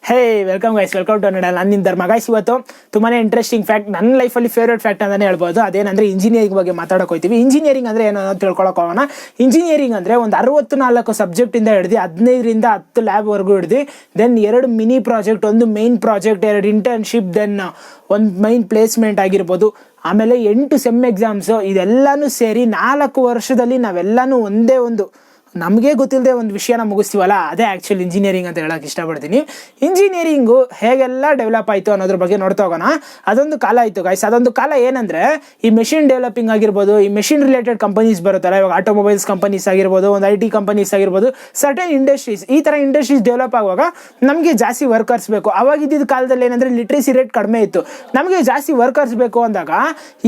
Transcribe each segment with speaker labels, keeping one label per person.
Speaker 1: Hey welcome guys, welcome to Kannada. ನಾನು ನಿಮ್ಮ ಧರ್ಮ ಗೈಸ್. ಇವತ್ತು ತುಂಬಾ ಇಂಟ್ರೆಸ್ಟಿಂಗ್ ಫ್ಯಾಕ್ಟ್, ನನ್ನ ಲೈಫಲ್ಲಿ ಫೇವ್ರೇಟ್ ಫ್ಯಾಕ್ಟ್ ಅಂತಲೇ ಹೇಳ್ಬೋದು. ಅದೇನಂದರೆ ಇಂಜಿನಿಯರಿಂಗ್ ಬಗ್ಗೆ ಮಾತಾಡೋಕೆ ಹೋಗ್ತೀವಿ. ಇಂಜಿನಿಯರಿಂಗ್ ಅಂದರೆ ಏನೋ ತಿಳ್ಕೊಳಕ್ಕೆ ಹೋಗೋಣ. ಇಂಜಿನಿಯರಿಂಗ್ ಅಂದರೆ ಒಂದು 64 ಸಬ್ಜೆಕ್ಟಿಂದ ಹಿಡಿದು 15ರಿಂದ 10 ಲ್ಯಾಬ್ವರೆಗೂ ಹಿಡಿದು, ದೆನ್ 2 ಮಿನಿ ಪ್ರಾಜೆಕ್ಟ್, ಒಂದು ಮೇನ್ ಪ್ರಾಜೆಕ್ಟ್, 2 ಇಂಟರ್ನ್ಶಿಪ್, ದೆನ್ ಒಂದು ಮೈನ್ ಪ್ಲೇಸ್ಮೆಂಟ್ ಆಗಿರ್ಬೋದು, ಆಮೇಲೆ 8 ಸೆಮ್ ಎಕ್ಸಾಮ್ಸು, ಇದೆಲ್ಲನೂ ಸೇರಿ 4 ವರ್ಷದಲ್ಲಿ ನಾವೆಲ್ಲನೂ ಒಂದೇ ಒಂದು ನಮಗೆ ಗೊತ್ತಿಲ್ಲದೆ ಒಂದು ವಿಷಯನ ಮುಗಿಸ್ತೀವಲ್ಲ, ಅದೇ ಆ್ಯಕ್ಚುಲಿ ಇಂಜಿನಿಯರಿಂಗ್ ಅಂತ ಹೇಳೋಕೆ ಇಷ್ಟಪಡ್ತೀನಿ. ಇಂಜಿನಿಯರಿಂಗು ಹೇಗೆಲ್ಲ ಡೆವಲಪ್ ಆಯಿತು ಅನ್ನೋದ್ರ ಬಗ್ಗೆ ನೋಡ್ತಾ ಹೋಗೋಣ. ಅದೊಂದು ಕಾಲ ಆಯಿತು ಗೈಸ್. ಅದೊಂದು ಕಾಲ ಏನಂದರೆ ಈ ಮೆಷಿನ್ ಡೆವಲಪಿಂಗ್ ಆಗಿರ್ಬೋದು, ಈ ಮೆಷಿನ್ ರಿಲೇಟೆಡ್ ಕಂಪನೀಸ್ ಬರುತ್ತಲ್ಲ, ಇವಾಗ ಆಟೋಮೊಬೈಲ್ಸ್ ಕಂಪನೀಸ್ ಆಗಿರ್ಬೋದು, ಒಂದು IT ಕಂಪನೀಸ್ ಆಗಿರ್ಬೋದು, ಸರ್ಟನ್ ಇಂಡಸ್ಟ್ರೀಸ್, ಈ ಥರ ಇಂಡಸ್ಟ್ರೀಸ್ ಡೆವಲಪ್ ಆಗುವಾಗ ನಮಗೆ ಜಾಸ್ತಿ ವರ್ಕರ್ಸ್ ಬೇಕು. ಅವಾಗಿದ್ದ ಕಾಲದಲ್ಲಿ ಏನಂದರೆ ಲಿಟ್ರೇಸಿ ರೇಟ್ ಕಡಿಮೆ ಇತ್ತು. ನಮಗೆ ಜಾಸ್ತಿ ವರ್ಕರ್ಸ್ ಬೇಕು ಅಂದಾಗ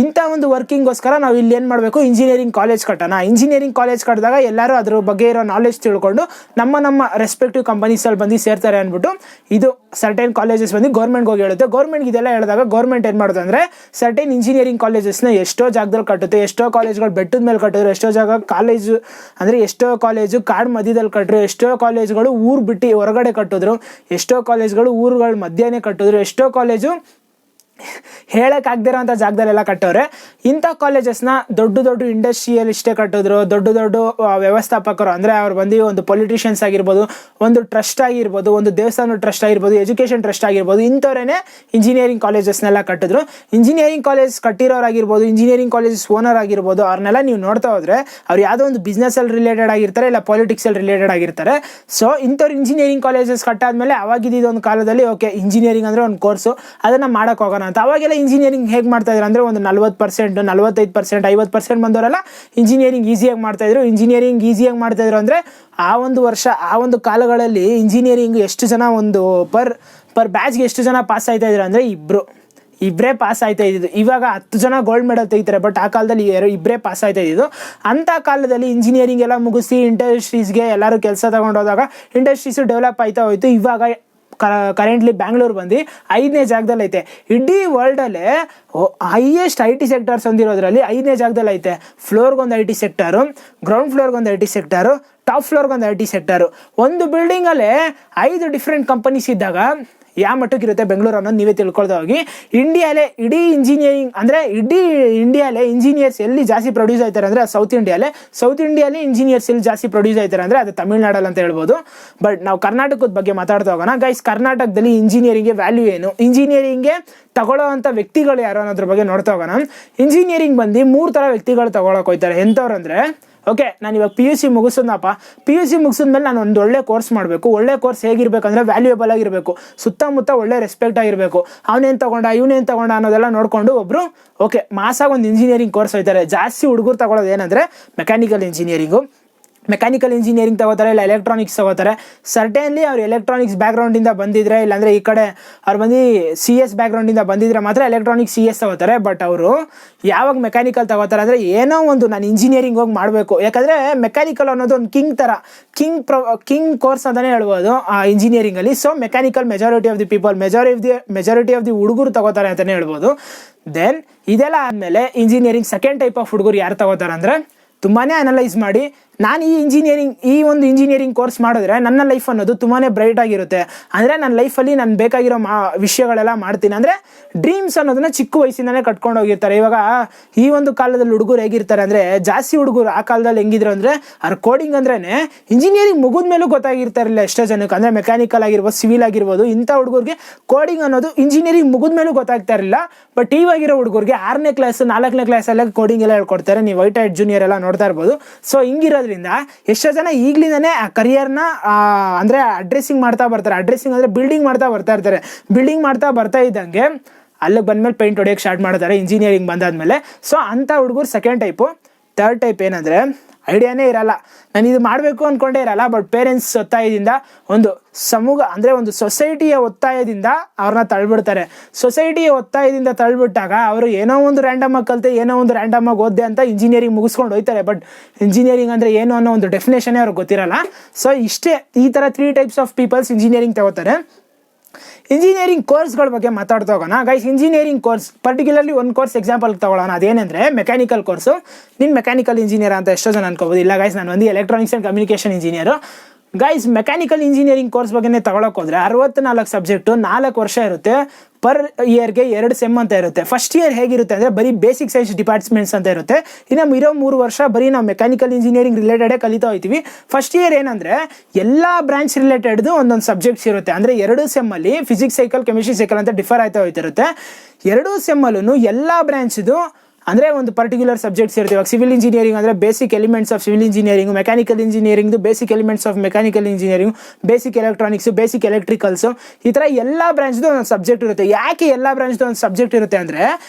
Speaker 1: ಇಂಥ ಒಂದು ವರ್ಕಿಂಗೋಸ್ಕರ ನಾವು ಇಲ್ಲಿ ಏನು ಮಾಡಬೇಕು, ಇಂಜಿನಿಯರಿಂಗ್ ಕಾಲೇಜ್ ಕಟ್ಟೋಣ. ಇಂಜಿನಿಯರಿಂಗ್ ಕಾಲೇಜ್ ಕಟ್ಟಿದಾಗ ಎಲ್ಲರೂ ಅದ್ರ ಬಗ್ಗೆ ಇರೋ ನಾಲೆಜ್ ತಿಳ್ಕೊಂಡು ನಮ್ಮ ರೆಸ್ಪೆಕ್ಟಿವ್ ಕಂಪನೀಸಲ್ಲಿ ಬಂದು ಸೇರ್ತಾರೆ ಅಂದ್ಬಿಟ್ಟು ಇದು ಸರ್ಟೈನ್ ಕಾಲೇಜಸ್ ಬಂದು ಗೌರ್ಮೆಂಟ್ಗೆ ಹೋಗಿ ಹೇಳುತ್ತೆ. ಗೌರ್ಮೆಂಟ್ಗೆ ಇದೆಲ್ಲ ಹೇಳಿದಾಗ ಗೌರ್ಮೆಂಟ್ ಏನು ಮಾಡೋದು ಅಂದರೆ ಸರ್ಟೈನ್ ಇಂಜಿನಿಯರಿಂಗ್ ಕಾಲೇಜಸ್ನ ಎಷ್ಟೋ ಜಾಗದಲ್ಲಿ ಕಟ್ಟುತ್ತೆ. ಎಷ್ಟೋ ಕಾಲೇಜ್ಗಳು ಬೆಟ್ಟದ ಮೇಲೆ ಕಟ್ಟಿದ್ರು, ಎಷ್ಟೋ ಜಾಗ ಕಾಲೇಜು ಅಂದರೆ ಎಷ್ಟೋ ಕಾಲೇಜು ಕಾಡು ಮಧ್ಯದಲ್ಲಿ ಕಟ್ಟಿದ್ರು, ಎಷ್ಟೋ ಕಾಲೇಜ್ಗಳು ಊರು ಬಿಟ್ಟು ಹೊರಗಡೆ ಕಟ್ಟಿದ್ರು, ಎಷ್ಟೋ ಕಾಲೇಜ್ಗಳು ಊರುಗಳ ಮಧ್ಯನೇ ಕಟ್ಟಿದ್ರು, ಎಷ್ಟೋ ಕಾಲೇಜು ಹೇಳೋಕ್ಕಾಗದಿರೋ ಅಂಥ ಜಾಗದಲ್ಲೆಲ್ಲ ಕಟ್ಟೋರೆ. ಇಂಥ ಕಾಲೇಜಸ್ನ ದೊಡ್ಡ ಇಂಡಸ್ಟ್ರಿಯಲಿಸ್ಟೇ ಕಟ್ಟಿದ್ರು. ದೊಡ್ಡ ವ್ಯವಸ್ಥಾಪಕರು ಅಂದರೆ ಅವ್ರು ಬಂದು ಒಂದು ಪೊಲಿಟಿಷಿಯನ್ಸ್ ಆಗಿರ್ಬೋದು, ಒಂದು ಟ್ರಸ್ಟ್ ಆಗಿರ್ಬೋದು, ಒಂದು ದೇವಸ್ಥಾನ ಟ್ರಸ್ಟ್ ಆಗಿರ್ಬೋದು, ಎಜುಕೇಷನ್ ಟ್ರಸ್ಟ್ ಆಗಿರ್ಬೋದು, ಇಂಥವ್ರೇ ಇಂಜಿನಿಯರಿಂಗ್ ಕಾಲೇಜಸ್ನೆಲ್ಲ ಕಟ್ಟಿದ್ರು. ಇಂಜಿನಿಯರಿಂಗ್ ಕಾಲೇಜ್ ಕಟ್ಟಿರೋರಾಗಿರ್ಬೋದು, ಇಂಜಿನಿಯರಿಂಗ್ ಕಾಲೇಜಸ್ ಓನರ್ ಆಗಿರ್ಬೋದು, ಅವ್ರನ್ನೆಲ್ಲ ನೀವು ನೋಡ್ತಾ ಹೋದರೆ ಅವ್ರು ಯಾವುದೋ ಒಂದು ಬಿಸ್ನೆಸ್ಸಲ್ಲಿ ರಿಲೇಟೆಡ್ ಆಗಿರ್ತಾರೆ, ಇಲ್ಲ ಪಾಲಿಟಿಕ್ಸಲ್ಲಿ ರಿಲೇಟೆಡ್ ಆಗಿರ್ತಾರೆ. ಸೊ ಇಂಥವ್ರು ಇಂಜಿನಿಯರಿಂಗ್ ಕಾಲೇಜಸ್ ಕಟ್ಟಾದ್ಮೇಲೆ ಅವಾಗಿದ್ದ ಒಂದು ಕಾಲದಲ್ಲಿ ಓಕೆ ಇಂಜಿನಿಯರಿಂಗ್ ಅಂದರೆ ಒಂದು ಕೋರ್ಸು, ಅದನ್ನು ಮಾಡೋಕೆ ಹೋಗೋಣ ಅಂತ. ಅವಾಗೆಲ್ಲ ಇಂಜಿನಿಯರಿಂಗ್ ಹೇಗೆ ಮಾಡ್ತಾಯಿದ್ರು ಅಂದರೆ ಒಂದು 40%, 45%, 50% ಬಂದವರೆಲ್ಲ ಇಂಜಿನಿಯರಿಂಗ್ ಈಸಿಯಾಗಿ ಮಾಡ್ತಾಯಿದ್ರು. ಇಂಜಿನಿಯರಿಂಗ್ ಈಸಿಯಾಗಿ ಮಾಡ್ತಾಯಿದ್ರು ಅಂದರೆ ಆ ಒಂದು ವರ್ಷ, ಆ ಒಂದು ಕಾಲಗಳಲ್ಲಿ ಇಂಜಿನಿಯರಿಂಗ್ ಎಷ್ಟು ಜನ ಒಂದು ಪರ್ ಬ್ಯಾಚ್ಗೆ ಎಷ್ಟು ಜನ ಪಾಸ್ ಆಯ್ತಾಯಿದ್ರು ಅಂದರೆ ಇಬ್ಬರೇ ಪಾಸ್ ಆಯ್ತಾ ಇದ್ದಿದ್ದು. ಇವಾಗ 10 ಜನ ಗೋಲ್ಡ್ ಮೆಡಲ್ ತೆಗಿತಾರೆ, ಬಟ್ ಆ ಕಾಲದಲ್ಲಿ ಇಬ್ಬರೇ ಪಾಸ್ ಆಯ್ತಾ ಇದ್ದಿದ್ದು. ಅಂಥ ಕಾಲದಲ್ಲಿ ಇಂಜಿನಿಯರಿಂಗ್ ಎಲ್ಲ ಮುಗಿಸಿ ಇಂಡಸ್ಟ್ರೀಸ್ಗೆ ಎಲ್ಲರೂ ಕೆಲಸ ತಗೊಂಡೋದಾಗ ಇಂಡಸ್ಟ್ರೀಸು ಡೆವಲಪ್ ಆಯ್ತಾ ಹೋಯ್ತು. ಇವಾಗ ಕರೆಂಟ್ಲಿ ಬ್ಯಾಂಗ್ಳೂರು ಬಂದು 5ನೇ ಜಾಗದಲ್ಲಿ ಐತೆ. ಇಡೀ ವರ್ಲ್ಡಲ್ಲೇ ಹೈಯೆಸ್ಟ್ IT ಸೆಕ್ಟರ್ಸ್ ಹೊಂದಿರೋದ್ರಲ್ಲಿ 5ನೇ ಜಾಗದಲ್ಲಿ ಐತೆ. ಫ್ಲೋರ್ಗೊಂದು IT ಸೆಕ್ಟರು, ಗ್ರೌಂಡ್ ಫ್ಲೋರ್ಗೊಂದು IT ಸೆಕ್ಟರು, ಟಾಪ್ ಫ್ಲೋರ್ಗೊಂದು IT ಸೆಕ್ಟರು. ಒಂದು ಬಿಲ್ಡಿಂಗಲ್ಲೇ 5 ಡಿಫ್ರೆಂಟ್ ಕಂಪನೀಸ್ ಇದ್ದಾಗ ಯಾವ ಮಟ್ಟಕ್ಕಿರುತ್ತೆ ಬೆಂಗಳೂರು ಅನ್ನೋದು ನೀವೇ ತಿಳ್ಕೊಳ್ತಾ ಹೋಗಿ. ಇಂಡಿಯಾಲೇ ಇಡೀ ಇಂಜಿನಿಯರಿಂಗ್ ಅಂದರೆ ಇಡೀ ಇಂಡಿಯಾಲೇ ಇಂಜಿನಿಯರ್ಸ್ ಎಲ್ಲಿ ಜಾಸ್ತಿ ಪ್ರೊಡ್ಯೂಸ್ ಆಯ್ತಾರೆ ಅಂದರೆ ಸೌತ್ ಇಂಡಿಯಾಲೇ ಇಂಜಿನಿಯರ್ಸ್ ಎಲ್ಲಿ ಜಾಸ್ತಿ ಪ್ರೊಡ್ಯೂಸ್ ಆಯ್ತಾರೆ ಅಂದರೆ ಅದು ತಮಿಳ್ನಾಡಲ್ಲಿ ಅಂತ ಹೇಳ್ಬೋದು. ಬಟ್ ನಾವು ಕರ್ನಾಟಕದ ಬಗ್ಗೆ ಮಾತಾಡ್ತಾ ಹೋಗೋಣ ಗೈಸ್. ಕರ್ನಾಟಕದಲ್ಲಿ ಇಂಜಿನಿಯರಿಂಗ್ಗೆ ವ್ಯಾಲ್ಯೂ ಏನು, ಇಂಜಿನಿಯರಿಂಗ್ಗೆ ತಗೊಳ್ಳೋ ಅಂಥ ವ್ಯಕ್ತಿಗಳು ಯಾರು ಅನ್ನೋದ್ರ ಬಗ್ಗೆ ನೋಡ್ತಾ ಹೋಗೋಣ. ಇಂಜಿನಿಯರಿಂಗ್ ಬಂದು 3 ಥರ ವ್ಯಕ್ತಿಗಳು ತಗೊಳಕ್ಕೆ ಹೋಗ್ತಾರೆ. ಎಂಥವ್ರು ಅಂದರೆ ಓಕೆ, ನಾನು ಇವಾಗ PUC ಮುಗಿಸೋದಪ್ಪ, PUC ಮುಗಿಸಿದ್ಮೇಲೆ ನಾನು ಒಂದು ಒಳ್ಳೆ ಕೋರ್ಸ್ ಮಾಡಬೇಕು. ಒಳ್ಳೆ ಕೋರ್ಸ್ ಹೇಗಿರಬೇಕಂದ್ರೆ ವ್ಯಾಲ್ಯೂಯಬಲ್ ಆಗಿರಬೇಕು, ಸುತ್ತಮುತ್ತ ಒಳ್ಳೆ ರೆಸ್ಪೆಕ್ಟ್ ಆಗಿರಬೇಕು. ಇವನೇನು ತಗೊಂಡ ಅನ್ನೋದೆಲ್ಲ ನೋಡಿಕೊಂಡು ಒಬ್ಬರು ಓಕೆ ಮಾಸಾಗಿ ಒಂದು ಇಂಜಿನಿಯರಿಂಗ್ ಕೋರ್ಸ್ ಹೋಗ್ತಾರೆ. ಜಾಸ್ತಿ ಹುಡುಗರು ತಗೊಳ್ಳೋದು ಏನಂದರೆ ಮೆಕ್ಯಾನಿಕಲ್ ಇಂಜಿನಿಯರಿಂಗ್ ತಗೋತಾರೆ, ಇಲ್ಲ ಎಲೆಕ್ಟ್ರಾನಿಕ್ಸ್ ತಗೋತಾರೆ. ಸರ್ಟೇನ್ಲಿ ಅವ್ರು ಎಲೆಕ್ಟ್ರಾನಿಕ್ಸ್ ಬ್ಯಾಕ್ಗ್ರೌಂಡಿಂದ ಬಂದಿದ್ರೆ, ಇಲ್ಲಾಂದರೆ ಈ ಕಡೆ ಅವ್ರು ಬಂದು CS ಬ್ಯಾಕ್ಗ್ರೌಂಡಿಂದ ಬಂದಿದ್ರೆ ಮಾತ್ರ ಎಲೆಕ್ಟ್ರಾನಿಕ್ಸ್ CS ತಗೋತಾರೆ. ಬಟ್ ಅವರು ಯಾವಾಗ ಮೆಕ್ಯಾನಿಕಲ್ ತಗೋತಾರೆ ಅಂದರೆ ಏನೋ ಒಂದು ನಾನು ಇಂಜಿನಿಯರಿಂಗ್ ಹೋಗಿ ಮಾಡಬೇಕು. ಯಾಕಂದರೆ ಮೆಕ್ಯಾನಿಕಲ್ ಅನ್ನೋದು ಒಂದು ಕಿಂಗ್ ಕೋರ್ಸ್ ಅಂತಲೇ ಹೇಳ್ಬೋದು ಆ ಇಂಜಿನಿಯರಿಂಗಲ್ಲಿ. So mechanical majority of the ಹುಡುಗರು ತಗೋತಾರೆ ಅಂತಲೇ ಹೇಳ್ಬೋದು. ದೆನ್ ಇದೆಲ್ಲ ಆದಮೇಲೆ ಇಂಜಿನಿಯರಿಂಗ್ ಸೆಕೆಂಡ್ ಟೈಪ್ ಆಫ್ ಹುಡುಗರು ಯಾರು ತಗೋತಾರೆ ಅಂದರೆ ತುಂಬಾ ಅನಲೈಸ್ ಮಾಡಿ, ನಾನು ಈ ಒಂದು ಇಂಜಿನಿಯರಿಂಗ್ ಕೋರ್ಸ್ ಮಾಡಿದ್ರೆ ನನ್ನ ಲೈಫ್ ಅನ್ನೋದು ತುಂಬಾ ಬ್ರೈಟ್ ಆಗಿರುತ್ತೆ. ಅಂದರೆ ನನ್ನ ಲೈಫಲ್ಲಿ ನಾನು ಬೇಕಾಗಿರೋ ವಿಷಯಗಳೆಲ್ಲ ಮಾಡ್ತೀನಿ. ಅಂದರೆ ಡ್ರೀಮ್ಸ್ ಅನ್ನೋದನ್ನ ಚಿಕ್ಕ ವಯಸ್ಸಿಂದನೇ ಕಟ್ಕೊಂಡು ಹೋಗಿರ್ತಾರೆ. ಇವಾಗ ಈ ಒಂದು ಕಾಲದಲ್ಲಿ ಹುಡುಗರು ಹೇಗಿರ್ತಾರೆ ಅಂದರೆ, ಜಾಸ್ತಿ ಹುಡುಗರು ಆ ಕಾಲದಲ್ಲಿ ಹೆಂಗಿದ್ರು ಅಂದರೆ ಅವ್ರ ಕೋಡಿಂಗ್ ಅಂದ್ರೇ ಇಂಜಿನಿಯರಿಂಗ್ ಮುಗಿದ ಮೇಲೂ ಗೊತ್ತಾಗಿರ್ತಾರಿಲ್ಲ ಎಷ್ಟೋ ಜನಕ್ಕೆ. ಅಂದರೆ ಮೆಕ್ಯಾನಿಕಲ್ ಆಗಿರ್ಬೋದು, ಸಿವಿಲ್ ಆಗಿರ್ಬೋದು, ಇಂಥ ಹುಡುಗರಿಗೆ ಕೋಡಿಂಗ್ ಅನ್ನೋದು ಇಂಜಿನಿಯರಿಂಗ್ ಮುಗಿದ ಮೇಲೂ ಗೊತ್ತಾಗ್ತಾ ಇರಲಿಲ್ಲ. ಬಟ್ ಇವಾಗಿರೋ ಹುಡುಗರಿಗೆ 6ನೇ ಕ್ಲಾಸ್ 4ನೇ ಕ್ಲಾಸಲ್ಲೇ ಕೋಡಿಂಗ್ ಎಲ್ಲ ಹೇಳ್ಕೊಡ್ತಾರೆ. ನೀವು ವೈಟ್ ಹ್ಯಾಟ್ ಜೂನಿಯರ್ ಎಲ್ಲ ನೋಡ್ತಾ ಇರ್ಬೋದು. ಸೊ ಹಿಂಗಿರೋದ್ರಿಂದ ಎಷ್ಟೋ ಜನ ಈಗಲಿಂದನೇ ಆ ಕರಿಯರ್ನ ಅಂದರೆ ಅಡ್ರೆಸ್ಸಿಂಗ್ ಮಾಡ್ತಾ ಬರ್ತಾರೆ. ಅಡ್ರೆಸ್ಸಿಂಗ್ ಅಂದರೆ ಬಿಲ್ಡಿಂಗ್ ಮಾಡ್ತಾ ಬರ್ತಾ ಇದ್ದಂಗೆ ಅಲ್ಲಿಗೆ ಬಂದಮೇಲೆ ಪೇಂಟ್ ಹೊಡೆಯೋಕ್ಕೆ ಸ್ಟಾರ್ಟ್ ಮಾಡ್ತಾರೆ ಇಂಜಿನಿಯರಿಂಗ್ ಬಂದಾದ್ಮೇಲೆ. ಸೊ ಅಂಥ ಹುಡುಗರು ಸೆಕೆಂಡ್ ಟೈಪು. ಥರ್ಡ್ ಟೈಪ್ ಏನಂದರೆ ಐಡಿಯಾನೇ ಇರಲ್ಲ, ನಾನು ಇದು ಮಾಡಬೇಕು ಅಂದ್ಕೊಂಡೇ ಇರಲ್ಲ. ಬಟ್ ಪೇರೆಂಟ್ಸ್ ಒತ್ತಾಯದಿಂದ, ಒಂದು ಸಮೂಹ ಅಂದರೆ ಒಂದು ಸೊಸೈಟಿಯ ಒತ್ತಾಯದಿಂದ ಅವ್ರನ್ನ ತಳ್ಳಿಬಿಡ್ತಾರೆ. ಸೊಸೈಟಿಯ ಒತ್ತಾಯದಿಂದ ತಳ್ಳಿಬಿಟ್ಟಾಗ ಅವರು ಏನೋ ಒಂದು ರ್ಯಾಂಡಮಾಗಿ ಕಲಿತೆ, ಏನೋ ಒಂದು ರ್ಯಾಂಡಮಾಗಿ ಓದ್ದೆ ಅಂತ ಇಂಜಿನಿಯರಿಂಗ್ ಮುಗಿಸ್ಕೊಂಡು ಹೋಗ್ತಾರೆ. ಬಟ್ ಇಂಜಿನಿಯರಿಂಗ್ ಅಂದರೆ ಏನು ಅನ್ನೋ ಒಂದು ಡೆಫಿನೇಷನ್ನೇ ಅವ್ರಿಗೆ ಗೊತ್ತಿರಲ್ಲ. ಸೊ ಇಷ್ಟೇ, ಈ ಥರ 3 ಟೈಪ್ಸ್ ಆಫ್ ಪೀಪಲ್ಸ್ ಇಂಜಿನಿಯರಿಂಗ್ ತಗೋತಾರೆ. ಇಂಜಿನಿಯರಿಂಗ್ ಕೋರ್ಸ್ಗಳ ಬಗ್ಗೆ ಮಾತಾಡ್ತಾ ಹೋಗೋಣ ಗೈಸ್. ಇಂಜಿನಿಯರಿಂಗ್ ಕೋರ್ಸ್ ಪರ್ಟಿಕ್ಯುಲರ್ಲಿ ಒಂದು ಕೋರ್ಸ್ ಎಕ್ಸಾಂಪಲ್ ತಗೊಳ್ಳೋಣ. ಅದೇನೆಂದರೆ ಮೆಕ್ಯಾನಿಕಲ್ ಕೋರ್ಸು. ನೀನು ಮೆಕ್ಯಾನಿಕಲ್ ಇಂಜಿನಿಯರ್ ಅಂತ ಎಷ್ಟೋ ಜನ ಅನ್ಕೋಬೋದು. ಇಲ್ಲ ಗೈಸ್, ನಾನು ಒಂದು electronics and communication engineer. Guys mechanical engineering course ಬಗ್ಗೆ ತಗೊಳಕ್ ಹೋದ್ರೆ 64 ಸಬ್ಜೆಕ್ಟು 4 ವರ್ಷ ಇರುತ್ತೆ. ಪರ್ ಇಯರ್ಗೆ 2 ಸೆಮ್ ಅಂತ ಇರುತ್ತೆ. ಫಸ್ಟ್ ಇಯರ್ ಹೇಗಿರುತ್ತೆ ಅಂದರೆ ಬರೀ ಬೇಸಿಕ್ ಸೈನ್ಸ್ ಡಿಪಾರ್ಟ್ಮೆಂಟ್ಸ್ ಅಂತ ಇರುತ್ತೆ. ಇನ್ನು ಇರೋ 3 ವರ್ಷ ಬರೀ ನಾವು ಮೆಕ್ಯಾನಿಕಲ್ ಇಂಜಿನಿಯರಿಂಗ್ ರಿಲೇಟೆಡೇ ಕಲಿತಾ ಹೋಗ್ತೀವಿ. ಫಸ್ಟ್ ಇಯರ್ ಏನಂದರೆ ಎಲ್ಲ ಬ್ರಾಂಚ್ ರಿಲೇಟೆಡ್ದು ಒಂದೊಂದು ಸಬ್ಜೆಕ್ಟ್ಸ್ ಇರುತ್ತೆ. ಅಂದರೆ 2 ಸೆಮ್ಮಲ್ಲಿ ಫಿಸಿಕ್ಸ್ ಸೈಕಲ್ ಕೆಮಿಸ್ಟ್ರಿ ಸೈಕಲ್ ಅಂತ ಡಿಫರ್ ಆಯ್ತಾ ಹೋಗ್ತಿರುತ್ತೆ. 2 ಸೆಮ್ಮಲ್ಲೂ ಎಲ್ಲ ಬ್ರಾಂಚ್ದು ಅಂದರೆ ಒಂದು ಪರ್ಟಿಕ್ಯುಲರ್ ಸಬ್ಜೆಕ್ಟ್ಸ್ ಇರುತ್ತೆ. ಇವಾಗ ಸಿವಿಲ್ ಇಂಜಿನಿಯರಿಂಗ್ ಅಂದರೆ basic elements of civil engineering, mechanical ಇಂಜಿನಿಯರಿಂಗ್ದು basic elements of mechanical engineering, basic electronics, basic electricals, ಈ ಥರ ಎಲ್ಲ ಬ್ರಾಂಚ್ದು ಒಂದು ಸಬ್ಜೆಕ್ಟ್ ಇರುತ್ತೆ. ಯಾಕೆ ಎಲ್ಲ ಬ್ರಾಂಚ್ದು ಒಂದು ಸಬ್ಜೆಕ್ಟ್ ಇರುತ್ತೆ ಅಂದರೆ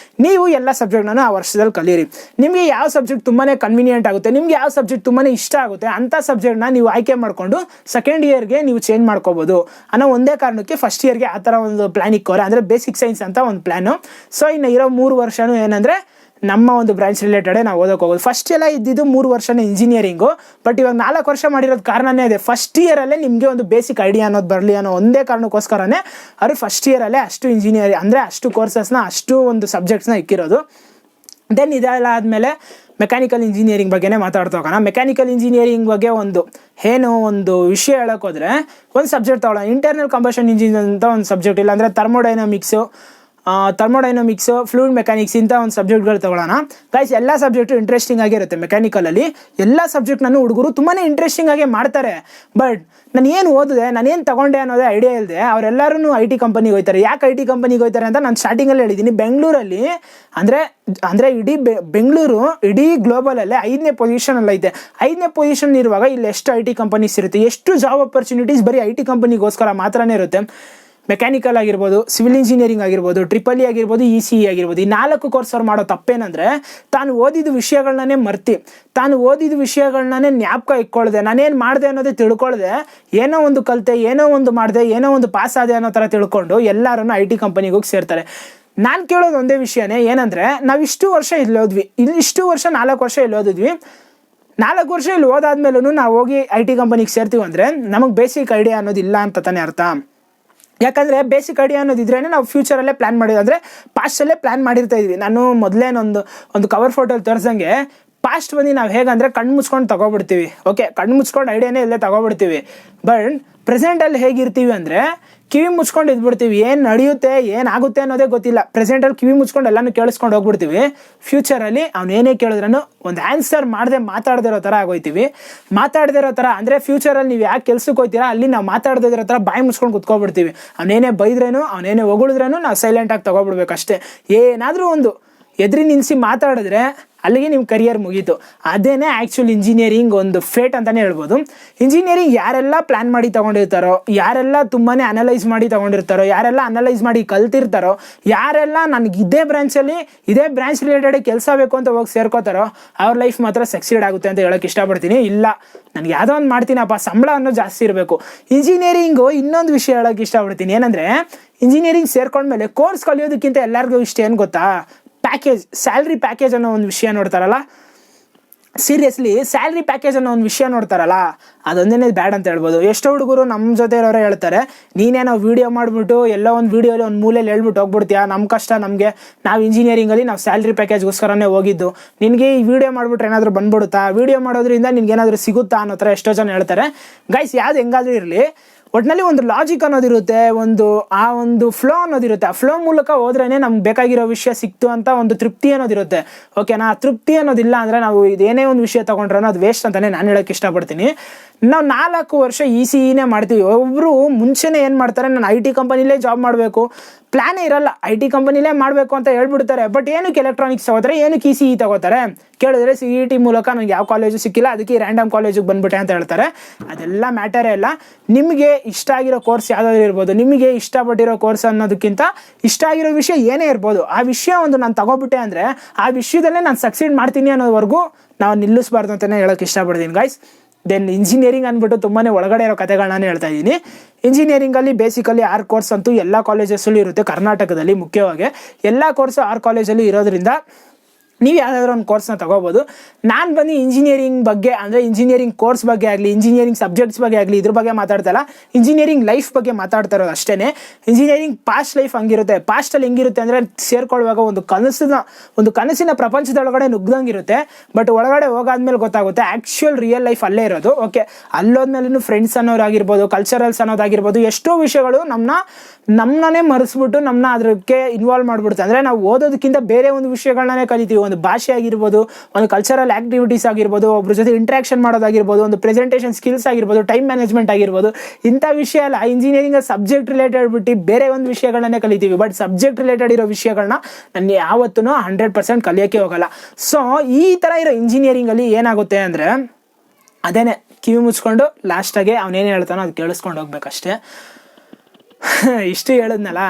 Speaker 1: ನೀವು ಎಲ್ಲ ಸಬ್ಜೆಕ್ಟ್ನ ಆ ವರ್ಷದಲ್ಲಿ ಕಲೀರಿ. ನಿಮಗೆ ಯಾವ ಸಬ್ಜೆಕ್ಟ್ ತುಂಬಾ ಕನ್ವೀನಿಯೆಂಟ್ ಆಗುತ್ತೆ, ನಿಮ್ಗೆ ಯಾವ ಸಬ್ಜೆಕ್ಟ್ ತುಂಬಾ ಇಷ್ಟ ಆಗುತ್ತೆ ಅಂಥ ಸಬ್ಜೆಕ್ಟ್ನ ನೀವು ಆಯ್ಕೆ ಮಾಡಿಕೊಂಡು ಸೆಕೆಂಡ್ ಇಯರ್ಗೆ ನೀವು ಚೇಂಜ್ ಮಾಡ್ಕೋಬೋದು ಅನ್ನೋ ಒಂದೇ ಕಾರಣಕ್ಕೆ ಫಸ್ಟ್ ಇಯರ್ಗೆ ಆ ಥರ ಒಂದು ಪ್ಲ್ಯಾನ್ ಇಕ್ಕೋರೆ. ಅಂದರೆ ಬೇಸಿಕ್ ಸೈನ್ಸ್ ಅಂತ ಒಂದು ಪ್ಲ್ಯಾನು. ಸೊ ಇನ್ನು ಇರೋ 3 ವರ್ಷನೂ ಏನಂದರೆ ನಮ್ಮ ಒಂದು ಬ್ರಾಂಚ್ ರಿಲೇಟೆಡೇ ನಾವು ಓದೋಕೆ ಹೋಗೋದು. ಫಸ್ಟ್ ಎಲ್ಲ ಇದ್ದಿದ್ದು 3 ವರ್ಷನೇ ಇಂಜಿನಿಯರಿಂಗು. ಬಟ್ ಇವಾಗ 4 ವರ್ಷ ಮಾಡಿರೋದು ಕಾರಣನೇ ಇದೆ, ಫಸ್ಟ್ ಇಯರಲ್ಲೇ ನಿಮಗೆ ಒಂದು ಬೇಸಿಕ್ ಐಡಿಯಾ ಅನ್ನೋದು ಬರಲಿ ಅನ್ನೋ ಒಂದೇ ಕಾರಣಕ್ಕೋಸ್ಕರನೇ ಅವರು ಫಸ್ಟ್ ಇಯರಲ್ಲೇ ಅಷ್ಟು ಇಂಜಿನಿಯರಿಂಗ್ ಅಂದರೆ ಅಷ್ಟು ಕೋರ್ಸಸ್ನ ಅಷ್ಟು ಒಂದು ಸಬ್ಜೆಕ್ಟ್ಸ್ನ ಇಕ್ಕಿರೋದು. ದೆನ್ ಇದೆಲ್ಲ ಆದಮೇಲೆ ಮೆಕ್ಯಾನಿಕಲ್ ಇಂಜಿನಿಯರಿಂಗ್ ಬಗ್ಗೆನೇ ಮಾತಾಡ್ತಾ ಹೋಗೋಣ. ಮೆಕ್ಯಾನಿಕಲ್ ಇಂಜಿನಿಯರಿಂಗ್ ಬಗ್ಗೆ ಒಂದು ವಿಷಯ ಹೇಳೋಕೆ ಹೋದರೆ ಒಂದು ಸಬ್ಜೆಕ್ಟ್ ತಗೊಳ್ಳೋಣ. ಇಂಟರ್ನಲ್ ಕಂಬಷನ್ ಇಂಜಿನ್ ಅಂತ ಒಂದು ಸಬ್ಜೆಕ್ಟ್, ಇಲ್ಲ ಅಂದರೆ ಥರ್ಮೋಡೈನಮಿಕ್ಸು, ಫ್ಲೂಯಿಡ್ ಮೆಕ್ಯಾನಿಕ್ಸ್ ಇಂಥ ಒಂದು ಸಬ್ಜೆಕ್ಟ್ಗಳು ತಗೊಳ್ಳೋಣ. ಗೈಸ್ ಎಲ್ಲ ಸಬ್ಜೆಕ್ಟು ಇಂಟ್ರೆಸ್ಟಿಂಗ್ ಆಗಿರುತ್ತೆ. ಮೆಕ್ಯಾನಿಕಲಲ್ಲಿ ಎಲ್ಲ ಸಬ್ಜೆಕ್ಟ್ನೂ ಹುಡುಗರು ತುಂಬಾ ಇಂಟ್ರೆಸ್ಟಿಂಗ್ ಆಗಿ ಮಾಡ್ತಾರೆ. ಬಟ್ ನಾನು ಏನು ಓದಿದೆ, ನಾನೇನು ತಗೊಂಡೆ ಅನ್ನೋದೇ ಐಡಿಯಾ ಇಲ್ಲದೆ ಅವರೆಲ್ಲರೂ ಐ ಟಿ ಕಂಪನಿಗೆ ಹೋಗ್ತಾರೆ. ಯಾಕೆ ಐ ಟಿ ಕಂಪನಿಗೆ ಹೋಗ್ತಾರೆ ಅಂತ ನಾನು ಸ್ಟಾರ್ಟಿಂಗಲ್ಲಿ ಹೇಳಿದ್ದೀನಿ. ಬೆಂಗಳೂರಲ್ಲಿ ಅಂದರೆ ಬೆಂಗಳೂರು ಇಡೀ ಗ್ಲೋಬಲಲ್ಲೇ 5ನೇ ಪೊಸಿಷನಲ್ಲಿ ಐತೆ. 5ನೇ ಪೊಸಿಷನ್ ಇರುವಾಗ ಇಲ್ಲಿ ಎಷ್ಟು ಐ ಟಿ ಕಂಪನೀಸ್ ಇರುತ್ತೆ, ಎಷ್ಟು ಜಾಬ್ ಆಪರ್ಚುನಿಟೀಸ್ ಬರೀ ಐ ಟಿ ಕಂಪನಿಗೋಸ್ಕರ ಮಾತ್ರನೇ ಇರುತ್ತೆ. ಮೆಕ್ಯಾನಿಕಲ್ ಆಗಿರ್ಬೋದು, ಸಿವಿಲ್ ಇಂಜಿನಿಯರಿಂಗ್ ಆಗಿರ್ಬೋದು, ಟ್ರಿಪಲ್ ಇ ಆಗಿರ್ಬೋದು, ಇ ಸಿ ಇ ಆಗಿರ್ಬೋದು, ಈ 4 ಕೋರ್ಸ್ ಅವ್ರು ಮಾಡೋ ತಪ್ಪೇನಂದರೆ ತಾನು ಓದಿದ ವಿಷಯಗಳನ್ನೇ ತಾನು ಓದಿದ ವಿಷಯಗಳನ್ನೇ ಜ್ಞಾಪಕ ಇಟ್ಕೊಳ್ದೆ, ನಾನೇನು ಮಾಡಿದೆ ಅನ್ನೋದೇ ತಿಳ್ಕೊಳ್ದೆ, ಏನೋ ಒಂದು ಕಲಿತೆ, ಏನೋ ಒಂದು ಮಾಡಿದೆ, ಏನೋ ಒಂದು ಪಾಸ್ ಆದೆ ಅನ್ನೋ ಥರ ತಿಳ್ಕೊಂಡು ಎಲ್ಲರೂ ಐ ಟಿ ಕಂಪನಿಗೆ ಹೋಗಿ ಸೇರ್ತಾರೆ. ನಾನು ಕೇಳೋದು ಒಂದೇ ವಿಷಯನೇ, ಏನಂದರೆ ನಾವು ಇಷ್ಟು ವರ್ಷ ಇಲ್ಲಿ ಓದ್ವಿ, ಇಷ್ಟು ವರ್ಷ 4 ವರ್ಷ ಇಲ್ಲಿ ಓದಿದ್ವಿ. 4 ವರ್ಷ ಇಲ್ಲಿ ಓದಾದ್ಮೇಲೂ ನಾವು ಹೋಗಿ ಐ ಟಿ ಕಂಪನಿಗೆ ಸೇರ್ತೀವಿ ಅಂದರೆ ನಮಗೆ ಬೇಸಿಕ್ ಐಡಿಯಾ ಅನ್ನೋದಿಲ್ಲ ಅಂತ ತಾನೇ ಅರ್ಥ. ಯಾಕಂದರೆ ಬೇಸಿಕ್ ಐಡಿಯಾ ಅನ್ನೋದಿದ್ರೇ ನಾವು ಫ್ಯೂಚರಲ್ಲೇ ಪ್ಲ್ಯಾನ್ ಮಾಡಿದ್ವಿ, ಅಂದರೆ ಪಾಸ್ಟಲ್ಲೇ ಪ್ಲ್ಯಾನ್ ಮಾಡಿರ್ತಾ ಇದ್ವಿ. ನಾನು ಮೊದಲೇನೊಂದು ಕವರ್ ಫೋಟೋಲ್ಲಿ ತೋರಿಸಂಗೆ ಪಾಸ್ಟ್ ಬಂದು ನಾವು ಹೇಗಂದರೆ ಕಣ್ಣು ಮುಚ್ಕೊಂಡು ತೊಗೊಬಿಡ್ತೀವಿ. ಓಕೆ, ಕಣ್ಣು ಮುಚ್ಕೊಂಡು ಐಡಿಯಾನೇ ಇಲ್ಲೇ ತೊಗೊಬಿಡ್ತೀವಿ. ಬಟ್ ಪ್ರೆಸೆಂಟಲ್ಲಿ ಹೇಗಿರ್ತೀವಿ ಅಂದರೆ ಕಿವಿ ಮುಚ್ಕೊಂಡು ಇದ್ಬಿಡ್ತೀವಿ. ಏನು ನಡೆಯುತ್ತೆ ಏನಾಗುತ್ತೆ ಅನ್ನೋದೇ ಗೊತ್ತಿಲ್ಲ. ಪ್ರೆಸೆಂಟಲ್ಲಿ ಕಿವಿ ಮುಚ್ಕೊಂಡು ಎಲ್ಲನೂ ಕೇಳಿಸ್ಕೊಂಡು ಹೋಗ್ಬಿಡ್ತೀವಿ. ಫ್ಯೂಚರಲ್ಲಿ ಅವನೇನೇ ಕೇಳಿದ್ರೂ ಒಂದು ಆನ್ಸರ್ ಮಾಡದೆ ಮಾತಾಡದಿರೋ ಥರ ಆಗೋಯ್ತೀವಿ. ಮಾತಾಡದಿರೋ ಥರ ಅಂದರೆ ಫ್ಯೂಚರಲ್ಲಿ ನೀವು ಯಾಕೆ ಕೆಲ್ಸಕ್ಕೆ ಹೋಗ್ತೀರಾ ಅಲ್ಲಿ ನಾವು ಮಾತಾಡದಿರೋ ಥರ ಬಾಯಿ ಮುಚ್ಕೊಂಡು ಕುತ್ಕೊಬಿಡ್ತೀವಿ. ಅವನೇನೇ ಬೈದ್ರೇನು ಅವನೇನೇ ಹೊಗಳಿದ್ರೂ ನಾವು ಸೈಲೆಂಟಾಗಿ ತೊಗೊಬಿಡ್ಬೇಕಷ್ಟೇ. ಏನಾದರೂ ಒಂದು ಎದುರಿ ನಿಲ್ಲಿಸಿ ಮಾತಾಡಿದ್ರೆ ಅಲ್ಲಿಗೆ ನಿಮ್ಮ ಕರಿಯರ್ ಮುಗೀತು. ಅದೇನೇ ಆ್ಯಕ್ಚುಲಿ ಇಂಜಿನಿಯರಿಂಗ್ ಒಂದು ಫೇಟ್ ಅಂತಲೇ ಹೇಳ್ಬೋದು. ಇಂಜಿನಿಯರಿಂಗ್ ಯಾರೆಲ್ಲ ಪ್ಲ್ಯಾನ್ ಮಾಡಿ ತೊಗೊಂಡಿರ್ತಾರೋ, ಯಾರೆಲ್ಲ ತುಂಬಾ ಅನಲೈಸ್ ಮಾಡಿ ತೊಗೊಂಡಿರ್ತಾರೋ, ಯಾರೆಲ್ಲ ಅನಲೈಸ್ ಮಾಡಿ ಕಲ್ತಿರ್ತಾರೋ, ಯಾರೆಲ್ಲ ನನಗೆ ಇದೇ ಬ್ರಾಂಚ್ ರಿಲೇಟೆಡ್ ಕೆಲಸ ಬೇಕು ಅಂತ ಹೋಗಿ ಸೇರ್ಕೋತಾರೋ ಅವ್ರ ಲೈಫ್ ಮಾತ್ರ ಸಕ್ಸೀಡ್ ಆಗುತ್ತೆ ಅಂತ ಹೇಳೋಕ್ಕೆ ಇಷ್ಟಪಡ್ತೀನಿ. ಇಲ್ಲ ನನಗೆ ಯಾವುದೋ ಒಂದು ಮಾಡ್ತೀನಪ್ಪ, ಸಂಬಳ ಅನ್ನೋ ಜಾಸ್ತಿ ಇರಬೇಕು. ಇಂಜಿನಿಯರಿಂಗು ಇನ್ನೊಂದು ವಿಷಯ ಹೇಳೋಕ್ಕೆ ಇಷ್ಟಪಡ್ತೀನಿ. ಏನಂದರೆ ಇಂಜಿನಿಯರಿಂಗ್ ಸೇರ್ಕೊಂಡ್ಮೇಲೆ ಕೋರ್ಸ್ ಕಲಿಯೋದಕ್ಕಿಂತ ಎಲ್ಲರಿಗೂ ಇಷ್ಟ ಏನು ಗೊತ್ತಾ, ಪ್ಯಾಕೇಜ್, ಸ್ಯಾಲ್ರಿ ಪ್ಯಾಕೇಜ್ ಅನ್ನೋ ಒಂದು ವಿಷಯ ನೋಡ್ತಾರಲ್ಲ. ಸೀರಿಯಸ್ಲಿ ಸ್ಯಾಲ್ರಿ ಪ್ಯಾಕೇಜ್ ಅನ್ನೋ ಒಂದು ವಿಷಯ ನೋಡ್ತಾರಲ್ಲ, ಅದೊಂದೇ ಬ್ಯಾಡ್ ಅಂತ ಹೇಳ್ಬೋದು. ಎಷ್ಟೋ ಹುಡುಗರು ನಮ್ಮ ಜೊತೆ ಇರೋರೇ ಹೇಳ್ತಾರೆ, ನೀನೇನೋ ವೀಡಿಯೋ ಮಾಡಿಬಿಟ್ಟು ಎಲ್ಲೋ ಒಂದು ವೀಡಿಯೋಲಿ ಒಂದು ಮೂಲೆಯಲ್ಲಿ ಹೇಳ್ಬಿಟ್ಟು ಹೋಗ್ಬಿಡ್ತೀಯಾ, ನಮ್ಮ ಕಷ್ಟ ನಮಗೆ, ನಾವು ಇಂಜಿನಿಯರಿಂಗಲ್ಲಿ ನಾವು ಸ್ಯಾಲ್ರಿ ಪ್ಯಾಕೇಜ್ಗೋಸ್ಕರನೇ ಹೋಗಿದ್ದು, ನಿನಗೆ ಈ ವಿಡಿಯೋ ಮಾಡಿಬಿಟ್ರೆ ಏನಾದರೂ ಬಂದ್ಬಿಡುತ್ತಾ, ವೀಡಿಯೋ ಮಾಡೋದ್ರಿಂದ ನಿನ್ಗೇನಾದರೂ ಸಿಗುತ್ತಾ ಅನ್ನೋ ಥರ ಎಷ್ಟೋ ಜನ ಹೇಳ್ತಾರೆ. ಗೈಸ್ ಯಾವ್ದು ಹೆಂಗಾದರೂ ಇರಲಿ, ಒಟ್ಟಿನಲ್ಲಿ ಒಂದು ಲಾಜಿಕ್ ಅನ್ನೋದಿರುತ್ತೆ, ಆ ಒಂದು ಫ್ಲೋ ಅನ್ನೋದಿರುತ್ತೆ. ಆ ಫ್ಲೋ ಮೂಲಕ ಹೋದ್ರೇ ನಮ್ಗೆ ಬೇಕಾಗಿರೋ ವಿಷಯ ಸಿಕ್ತು ಅಂತ ಒಂದು ತೃಪ್ತಿ ಅನ್ನೋದಿರುತ್ತೆ. ಓಕೆನಾ, ತೃಪ್ತಿ ಅನ್ನೋದಿಲ್ಲ ಅಂದರೆ ನಾವು ಇದೇನೇ ಒಂದು ವಿಷಯ ತೊಗೊಂಡ್ರೆ ಅದು ವೇಸ್ಟ್ ಅಂತಲೇ ನಾನು ಹೇಳೋಕ್ಕೆ ಇಷ್ಟಪಡ್ತೀನಿ. ನಾವು 4 ವರ್ಷ ಇ ಸಿ ಇನೇ ಮಾಡ್ತೀವಿ. ಒಬ್ಬರು ಮುಂಚೆನೇ ಏನು ಮಾಡ್ತಾರೆ, ನಾನು ಐ ಟಿ ಕಂಪನಿಲೇ ಜಾಬ್ ಮಾಡಬೇಕು, ಪ್ಲ್ಯಾನೇ ಇರಲ್ಲ, ಐ ಟಿ ಕಂಪನಿಲೇ ಮಾಡಬೇಕು ಅಂತ ಹೇಳ್ಬಿಡ್ತಾರೆ. ಬಟ್ ಏನಕ್ಕೆ ಎಲೆಕ್ಟ್ರಾನಿಕ್ಸ್ ತಗೋತಾರೆ, ಏನಕ್ಕೆ ಇ ಸಿ ಇ ತಗೋತಾರೆ ಕೇಳಿದ್ರೆ ಸಿ ಇ ಟಿ ಮೂಲಕ ನನಗೆ ಯಾವ ಕಾಲೇಜು ಸಿಕ್ಕಿಲ್ಲ, ಅದಕ್ಕೆ ರ್ಯಾಂಡಮ್ ಕಾಲೇಜಿಗೆ ಬಂದ್ಬಿಟ್ಟೆ ಅಂತ ಹೇಳ್ತಾರೆ. ಅದೆಲ್ಲ ಮ್ಯಾಟರೇ ಇಲ್ಲ. ನಿಮಗೆ ಇಷ್ಟ ಆಗಿರೋ ಕೋರ್ಸ್ ಯಾವುದಾದ್ರು ಇರ್ಬೋದು, ನಿಮಗೆ ಇಷ್ಟಪಟ್ಟಿರೋ ಕೋರ್ಸ್ ಅನ್ನೋದಕ್ಕಿಂತ ಇಷ್ಟ ಆಗಿರೋ ವಿಷಯ ಏನೇ ಇರ್ಬೋದು, ಆ ವಿಷಯ ಒಂದು ನಾನು ತಗೋಬಿಟ್ಟೆ ಅಂದರೆ ಆ ವಿಷಯದಲ್ಲೇ ನಾನು ಸಕ್ಸೀಡ್ ಮಾಡ್ತೀನಿ ಅನ್ನೋವರೆಗೂ ನಾವು ನಿಲ್ಲಿಸಬಾರ್ದು ಅಂತಲೇ ಹೇಳೋಕ್ಕೆ ಇಷ್ಟಪಡ್ತೀನಿ ಗೈಸ್. ದೆನ್ ಇಂಜಿನಿಯರಿಂಗ್ ಅಂದ್ಬಿಟ್ಟು ತುಂಬಾ ಒಳಗಡೆ ಇರೋ ಕಥೆಗಳನ್ನ ಹೇಳ್ತಾ ಇದ್ದೀನಿ. ಇಂಜಿನಿಯರಿಂಗಲ್ಲಿ ಬೇಸಿಕಲಿ 6 ಕೋರ್ಸ್ ಅಂತೂ ಎಲ್ಲ ಕಾಲೇಜಸ್ಸಲ್ಲೂ ಇರುತ್ತೆ. ಕರ್ನಾಟಕದಲ್ಲಿ ಮುಖ್ಯವಾಗಿ ಎಲ್ಲ ಕೋರ್ಸು 6 ಕಾಲೇಜಲ್ಲಿ ಇರೋದ್ರಿಂದ ನೀವು ಯಾವುದಾದ್ರೂ ಒಂದು ಕೋರ್ಸ್ನ ತೊಗೋಬೋದು. ನಾನು ಬಂದು ಇಂಜಿನಿಯರಿಂಗ್ ಬಗ್ಗೆ ಅಂದರೆ ಇಂಜಿನಿಯರಿಂಗ್ ಕೋರ್ಸ್ ಬಗ್ಗೆ ಆಗಲಿ, ಇಂಜಿನಿಯರಿಂಗ್ ಸಬ್ಜೆಕ್ಟ್ಸ್ ಬಗ್ಗೆ ಆಗಲಿ ಇದ್ರ ಬಗ್ಗೆ ಮಾತಾಡ್ತಾಯಿಲ್ಲ, ಇಂಜಿನಿಯರಿಂಗ್ ಲೈಫ್ ಬಗ್ಗೆ ಮಾತಾಡ್ತಾ ಇರೋದು ಅಷ್ಟೇ. ಇಂಜಿನಿಯರಿಂಗ್ ಪಾಸ್ಟ್ ಲೈಫ್ ಹಂಗಿರುತ್ತೆ. ಪಾಸ್ಟಲ್ಲಿ ಹೆಂಗಿರುತ್ತೆ ಅಂದರೆ ಸೇರ್ಕೊಳ್ಳುವಾಗ ಒಂದು ಕನಸಿನ ಪ್ರಪಂಚದೊಳಗಡೆ ನುಗ್ದಂಗಿರುತ್ತೆ. ಬಟ್ ಒಳಗಡೆ ಹೋಗಾದ್ಮೇಲೆ ಗೊತ್ತಾಗುತ್ತೆ ಆ್ಯಕ್ಚುಯಲ್ ರಿಯಲ್ ಲೈಫ್ ಅಲ್ಲೇ ಇರೋದು. ಓಕೆ, ಅಲ್ಲೋದ್ಮೇಲೂ ಫ್ರೆಂಡ್ಸ್ ಅನ್ನೋರಾಗಿರ್ಬೋದು, ಕಲ್ಚರಲ್ಸ್ ಅನ್ನೋದಾಗಿರ್ಬೋದು, ಎಷ್ಟೋ ವಿಷಯಗಳು ನಮ್ಮನ್ನೇ ಮರೆಸ್ಬಿಟ್ಟು ನಮ್ಮನ್ನ ಅದಕ್ಕೆ ಇನ್ವಾಲ್ವ್ ಮಾಡಿಬಿಡುತ್ತೆ. ಅಂದರೆ ನಾವು ಓದೋದಕ್ಕಿಂತ ಬೇರೆ ಒಂದು ವಿಷಯಗಳನ್ನೇ ಕಲಿತೀವಿ. ಒಂದು ಭಾಷೆ ಆಗಿರ್ಬೋದು, ಒಂದು ಕಲ್ಚರಲ್ ಆ್ಯಕ್ಟಿವಿಟೀಸ್ ಆಗಿರ್ಬೋದು, ಒಬ್ಬರ ಜೊತೆ ಇಂಟ್ರಾಕ್ಷನ್ ಮಾಡೋದಾಗಿರ್ಬೋದು, ಒಂದು ಪ್ರೆಸೆಂಟೇಷನ್ ಸ್ಕಿಲ್ಸ್ ಆಗಿರ್ಬೋದು, ಟೈಮ್ ಮ್ಯಾನೇಜ್ಮೆಂಟ್ ಆಗಿರ್ಬೋದು, ಇಂಥ ವಿಷಯ ಎಲ್ಲ ಇಂಜಿನಿಯರಿಂಗ್ ಸಬ್ಜೆಕ್ಟ್ ರಿಲೇಟೆಡ್ ಬಿಟ್ಟು ಬೇರೆ ಒಂದು ವಿಷಯಗಳನ್ನೇ ಕಲಿತೀವಿ. ಬಟ್ ಸಬ್ಜೆಕ್ಟ್ ರಿಲೇಟೆಡ್ ಇರೋ ವಿಷಯಗಳನ್ನ ನಾನು ಯಾವತ್ತೂ 100% ಕಲಿಯೋಕ್ಕೆ ಹೋಗಲ್ಲ. ಸೊ ಈ ಥರ ಇರೋ ಇಂಜಿನಿಯರಿಂಗಲ್ಲಿ ಏನಾಗುತ್ತೆ ಅಂದರೆ ಅದೇನೆ ಕಿವಿ ಮುಚ್ಕೊಂಡು ಲಾಸ್ಟಾಗೆ ಅವನೇನು ಹೇಳ್ತಾನೋ ಅದು ಕೇಳಿಸ್ಕೊಂಡು ಹೋಗ್ಬೇಕಷ್ಟೇ. ಇಷ್ಟು ಹೇಳಿದ್ನಲ್ಲ